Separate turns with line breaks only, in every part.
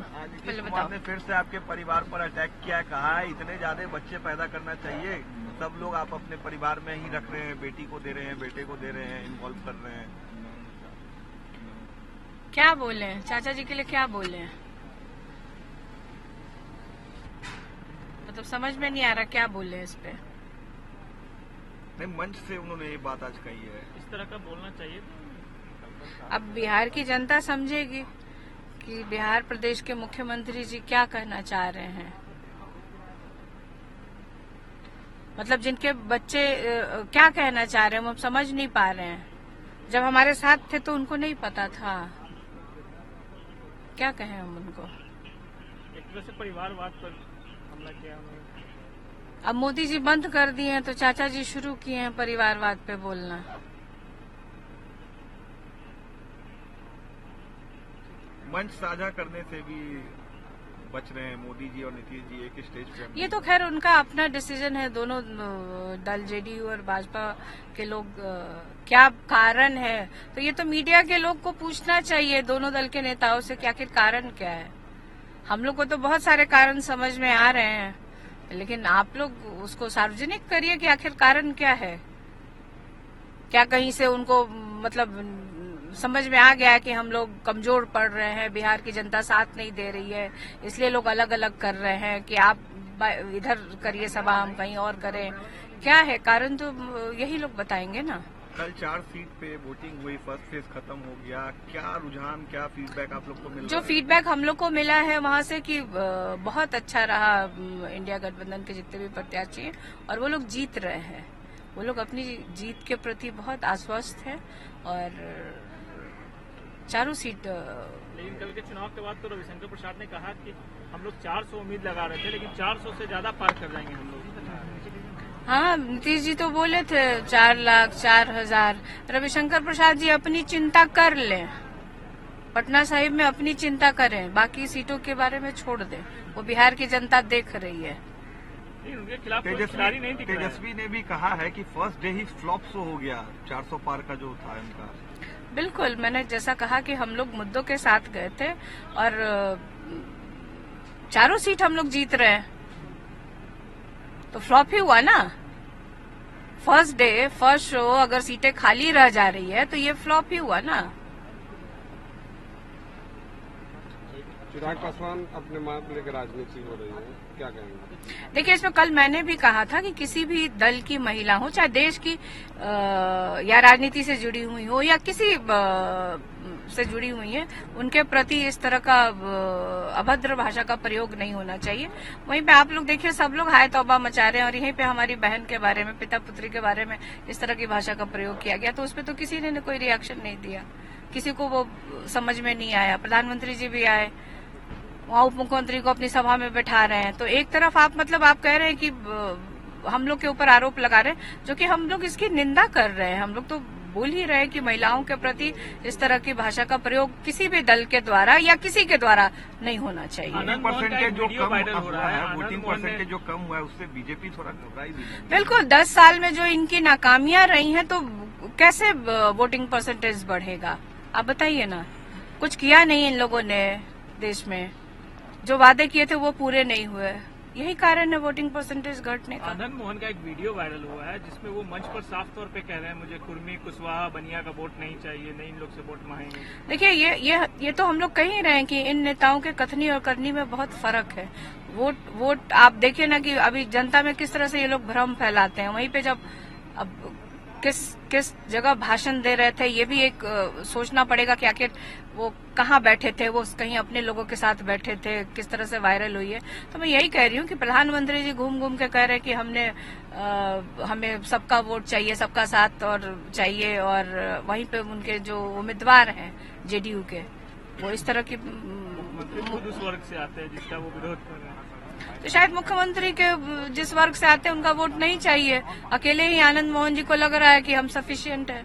पहले बताओ।
ने फिर से आपके परिवार पर अटैक किया, कहा है इतने ज्यादा बच्चे पैदा करना चाहिए, सब लोग आप अपने परिवार में ही रख रहे हैं, बेटी को दे रहे हैं, बेटे को दे रहे हैं, इन्वॉल्व कर रहे हैं।
क्या बोले चाचा जी के लिए, क्या बोले? मतलब समझ में नहीं आ रहा क्या बोले इस पे।
नहीं, मंच से उन्होंने ये बात आज कही है।
इस तरह का बोलना चाहिए।
अब बिहार की जनता समझेगी कि बिहार प्रदेश के मुख्यमंत्री जी क्या कहना चाह रहे हैं। मतलब जिनके बच्चे क्या कहना चाह रहे हैं हम समझ नहीं पा रहे हैं। जब हमारे साथ थे तो उनको नहीं पता था, क्या कहें हम उनको।
एक तरह से परिवारवाद पर हमला किया उन्होंने।
अब मोदी जी बंद कर दिए हैं तो चाचा जी शुरू किए हैं परिवारवाद पे बोलना।
मंच साझा करने से भी बच रहे हैं मोदी जी और नीतीश जी एक स्टेज पे।
ये तो खैर उनका अपना डिसीजन है। दोनों दल जेडीयू और भाजपा के लोग क्या कारण है तो ये तो मीडिया के लोग को पूछना चाहिए, दोनों दल के नेताओं से कि आखिर कारण क्या है। हम लोग को तो बहुत सारे कारण समझ में आ रहे हैं, लेकिन आप लोग उसको सार्वजनिक करिए कि आखिर कारण क्या है। क्या कहीं से उनको मतलब समझ में आ गया है कि हम लोग कमजोर पड़ रहे हैं, बिहार की जनता साथ नहीं दे रही है, इसलिए लोग अलग अलग कर रहे हैं कि आप इधर करिए सभा, हम कहीं और करें। क्या है कारण, तो यही लोग बताएंगे ना।
कल 4 सीट पे वोटिंग हुई, फर्स्ट फेज खत्म हो गया, क्या रुझान, क्या फीडबैक आप लोग को मिला?
जो फीडबैक हम लोग को मिला है वहां से कि बहुत अच्छा रहा इंडिया गठबंधन के जितने भी प्रत्याशी हैं और वो लोग जीत रहे हैं। वो लोग अपनी जीत के प्रति बहुत आश्वस्त हैं और चारों सीट।
लेकिन कल के चुनाव के बाद तो रविशंकर प्रसाद ने कहा कि हम लोग 400 उम्मीद लगा रहे थे, लेकिन 400 से ज्यादा पार कर जाएंगे हम लोग।
हाँ, नीतीश जी तो बोले थे 4,04,000। रविशंकर प्रसाद जी अपनी चिंता कर लें, पटना साहिब में अपनी चिंता करें, बाकी सीटों के बारे में छोड़ दें। वो बिहार की जनता देख रही है।
उनके खिलाफ खिलाड़ी नहीं दिख रहा है।
तेजस्वी ने भी कहा है कि फर्स्ट डे ही फ्लॉप शो हो गया 400 पार का जो था उनका।
बिल्कुल, मैंने जैसा कहा कि हम लोग मुद्दों के साथ गए थे और चारों सीट हम लोग जीत रहे हैं, तो फ्लॉप ही हुआ ना। फर्स्ट डे फर्स्ट शो अगर सीटें खाली रह जा रही है तो ये फ्लॉप ही हुआ ना।
चिराग पासवान अपने मां को लेकर राजनीति हो रही है, क्या कहेंगे?
देखिए, इसमें कल मैंने भी कहा था कि किसी भी दल की महिला हो, चाहे देश की या राजनीति से जुड़ी हुई हो या किसी से जुड़ी हुई है, उनके प्रति इस तरह का अभद्र भाषा का प्रयोग नहीं होना चाहिए। वहीं पे आप लोग देखिए, सब लोग हाय तौबा मचा रहे हैं और यहीं पे हमारी बहन के बारे में, पिता पुत्री के बारे में इस तरह की भाषा का प्रयोग किया गया, तो उस पर तो किसी ने कोई रिएक्शन नहीं दिया, किसी को वो समझ में नहीं आया। प्रधानमंत्री जी भी आए, वहाँ उप मुख्यमंत्री को अपनी सभा में बैठा रहे हैं, तो एक तरफ आप मतलब आप कह रहे हैं कि हम लोग के ऊपर आरोप लगा रहे हैं, जो कि हम लोग इसकी निंदा कर रहे हैं। हम लोग तो बोल ही रहे हैं कि महिलाओं के प्रति इस तरह की भाषा का प्रयोग किसी भी दल के द्वारा या किसी के द्वारा नहीं होना चाहिए।
वोटिंग परसेंटेज जो कम हुआ है, वोटिंग परसेंटेज जो कम हुआ है, उससे बीजेपी थोड़ा घबराई भी है।
बिल्कुल, 10 साल में जो इनकी नाकामियां रही हैं तो कैसे वोटिंग परसेंटेज बढ़ेगा? आप बताइए ना। कुछ किया नहीं इन लोगों ने देश में, जो वादे किए थे वो पूरे नहीं हुए, यही कारण है वोटिंग परसेंटेज घटने का।
आनंद मोहन का एक वीडियो वायरल हुआ है जिसमें वो मंच पर साफ तौर पे कह रहे हैं मुझे कुर्मी, कुशवाहा, बनिया का वोट नहीं चाहिए, नहीं इन लोग से वोट मांगेंगे।
देखिए, ये तो हम लोग कह ही रहे हैं कि इन नेताओं के कथनी और करनी में बहुत फर्क है। वोट आप देखिए ना कि अभी जनता में किस तरह से ये लोग भ्रम फैलाते हैं, वहीं पे जब अब किस जगह भाषण दे रहे थे ये भी एक सोचना पड़ेगा कि आखिर वो कहाँ बैठे थे, वो कहीं अपने लोगों के साथ बैठे थे, किस तरह से वायरल हुई है। तो मैं यही कह रही हूँ कि प्रधानमंत्री जी घूम घूम के कह रहे हैं कि हमें सबका वोट चाहिए, सबका साथ और चाहिए, और वहीं पे उनके जो उम्मीदवार हैं जेडीयू के, वो इस तरह की
खुद उस वर्ग से आते हैं जिसका वो विरोध कर रहे हैं।
तो शायद मुख्यमंत्री के जिस वर्ग से आते हैं उनका वोट नहीं चाहिए। अकेले ही आनंद मोहन जी को लग रहा है कि हम सफिशिएंट है,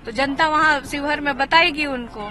तो जनता वहाँ शिवहर में बताएगी उनको।